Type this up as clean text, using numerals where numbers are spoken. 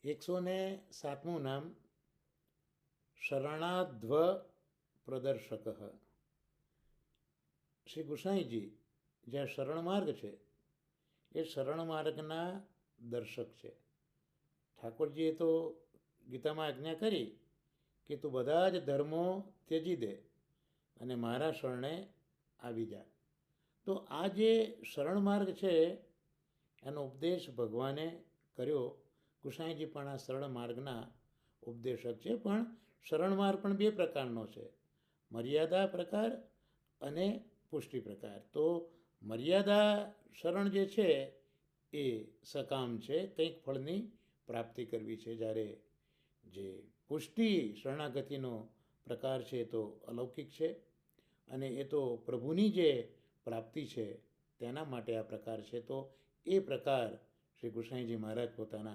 107મું નામ શરણાધ્વ પ્રદર્શક. શ્રી ગુસાઈજી જે શરણ માર્ગ છે એ શરણ માર્ગના દર્શક છે. ઠાકોરજીએ તો ગીતામાં આજ્ઞા કરી કે તું બધા જ ધર્મો ત્યજી દે અને મારા શરણે આવી જા. તો આ જે શરણ માર્ગ છે એનો ઉપદેશ ભગવાને કર્યો. ગુસાઈજી પણ આ શરણ માર્ગના ઉપદેશક છે. પણ શરણ માર્ગ પણ બે પ્રકારનો છે, મર્યાદા પ્રકાર અને પુષ્ટિ પ્રકાર. તો મર્યાદા શરણ જે છે એ સકામ છે, કંઈક ફળની પ્રાપ્તિ કરવી છે. જ્યારે જે પુષ્ટિ શરણાગતિનો પ્રકાર છે એ તો અલૌકિક છે અને એ તો પ્રભુની જે પ્રાપ્તિ છે તેના માટે આ પ્રકાર છે. તો એ પ્રકાર શ્રી ગુસાઈજી મહારાજ પોતાના